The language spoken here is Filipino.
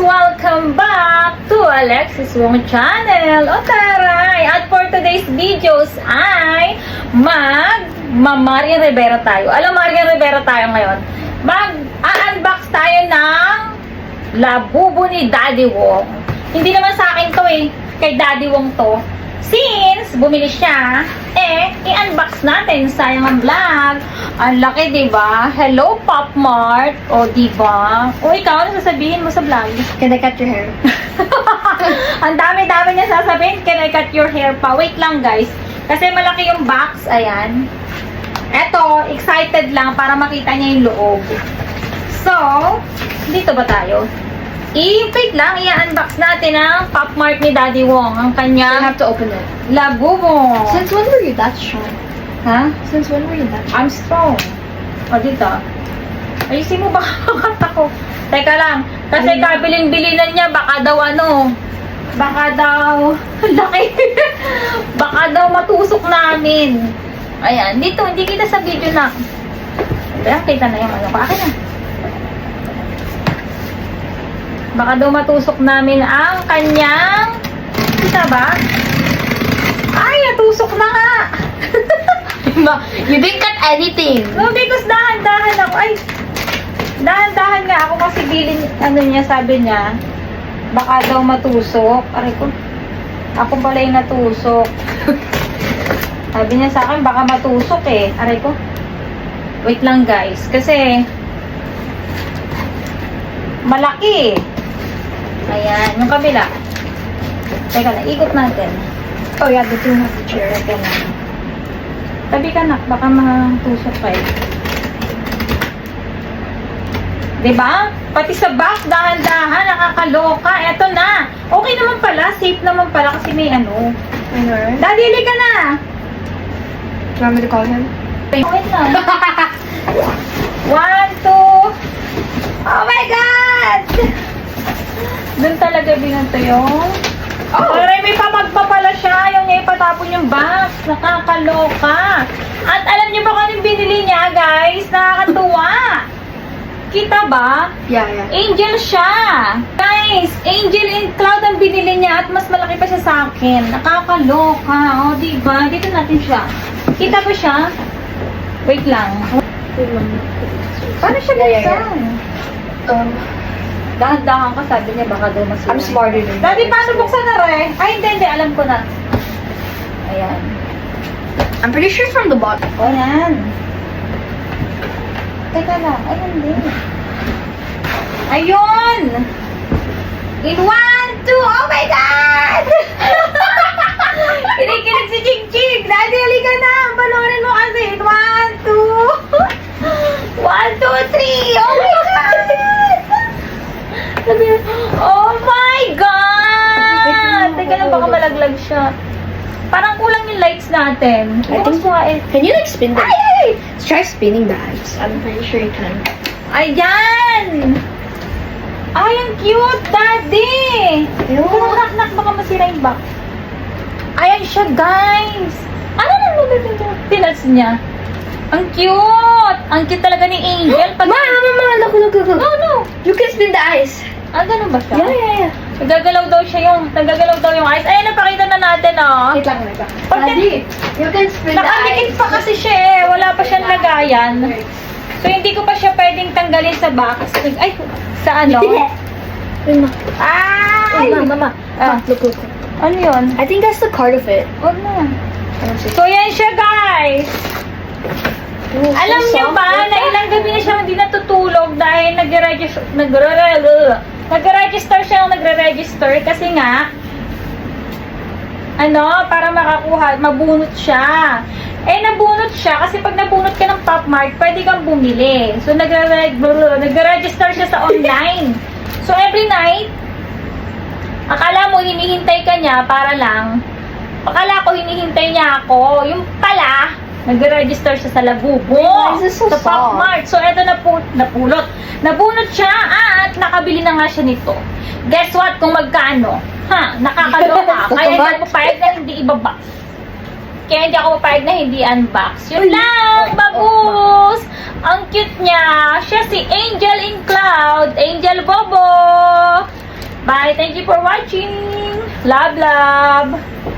Welcome back to Alexis Wong Channel. O taray! At for today's videos ay Marian Rivera tayo. Alam, Marian Rivera tayo ngayon. Mag-unbox tayo ng labubo ni Daddy Wong. Hindi naman sa akin to eh. Kay Daddy Wong to. Since bumili siya, i-unbox natin. Sayang ang vlog. Ang laki, diba? Hello, Pop Mart. O, diba? O, ikaw, ano sasabihin mo sa vlog? Can I cut your hair? Ang dami-dami niya sasabihin. Can I cut your hair pa? Wait lang, guys. Kasi malaki yung box. Ayan. Eto, excited lang para makita niya yung loob. So, dito ba tayo? Wait lang, i-unbox natin ang Pop Mart ni Daddy Wong. Ang You kanya have to open it. labubo. Since when were you that strong? Ha? Since when were you that strong? I'm strong. O, dito. Ayusin mo ba kata ko? Teka lang. Kasi kabilin-bilinan niya, baka daw baka daw, laki. Baka daw matusok namin. Ayan, dito, hindi kita sa video na. Kaya, kita na yung ano ko. Akin na. Baka daw matusok namin ang kanyang, kita ba? Ay, natusok na nga. You didn't cut anything. No, because dahan-dahan ako. Ay, dahan-dahan nga ako kasi bilin, niya, sabi niya, baka daw matusok. Aray ko, ako pala yung natusok. Sabi niya sa akin, baka matusok eh. Aray ko. Wait lang guys, kasi malaki. Ayan, yung kabila. Teka na, ikot natin. Oh yeah, the two has the chair. Teka na. Tabi ka na, baka matusok kayo. Diba? Pati sa box, dahan-dahan, nakakaloka. Eto na. Okay naman pala, safe naman pala kasi may ano. Winner. Daddy, hili ka na. Do you want me to call him? Wait lang. 1, 2. Oh my God! Doon talaga binanto yung... Oh! Aray, may pamagpa pala siya. Yung niya ipatapon yung box. Nakakaloka. At alam niyo ba kung anong binili niya, guys? Nakakatuwa. Kita ba? Yeah. Angel siya. Guys, Angel in Cloud ang binili niya at mas malaki pa siya sa akin. Nakakaloka. O, diba? Dito natin siya. Kita ba siya? Wait lang. Paano siya buksan? Dahan-dahan ka, sabi niya, baka daw masira. I'm smarter than you. Daddy, paano buksan na rin? Ay, hindi, alam ko na. Ayan. I'm pretty sure it's from the bottom. O, yan. Teka lang, ay, hindi. Ayun! In 1, 2, oh my God! Kinikilig si Ching Ching! Daddy, halika na! Balonin mo kasi! 1, 2! 1, 2, 3! Oh my God! Oh my God! Teka lang, baka malaglag siya. Parang kulang yung lights natin. I think so. Can you like spin the Ay! Let's try spinning the eyes. I'm pretty sure you can. Ayan! Ay, ang cute, Daddy! Ew. Knock, baka masira yung box. Ayan siya, guys! Ano naman pinas niya? Ang cute! Ang cute talaga ni Angel. Pag... Mama, look. No. You can spin the eyes. Ah, ganun ba siya? Yeah. Nagagalaw daw yung eyes. Ayan, napakita na natin, oh. Wait lang. Pag- Daddy, you can spin the Nakadikit eyes. pa kasi siya eh. Wala pa siyang lagayan. So, hindi ko pa siya pwedeng tanggalin sa box. Ay, sa ano? Ay! Mama. Look. Ano yun? I think that's the card of it. Huwag na. So, yan siya, guys. Alam niyo ba na ilang gabi na siya hindi natutulog dahil nagre-register kasi nga para mabunot siya. Nabunot siya kasi pag nabunot ka ng Pop Mart, pwede kang bumili. So, nagre-register siya sa online. So, every night, akala mo hinihintay ka niya akala ko hinihintay niya ako. Yung pala, nagre-register siya sa labubo. Why is this so sa Pop soft? Mart. So, eto napulot. Nabunot siya at nakabili na nga siya nito. Guess what? Kung magkano? Nakakaloka. So, Kaya hindi much? ako papayag na hindi ibaba. Kaya hindi ako papayag na hindi unbox. Yun lang, babus! Ang cute niya. Siya si Angel in Cloud. Angel Bobo. Bye! Thank you for watching! Love, love!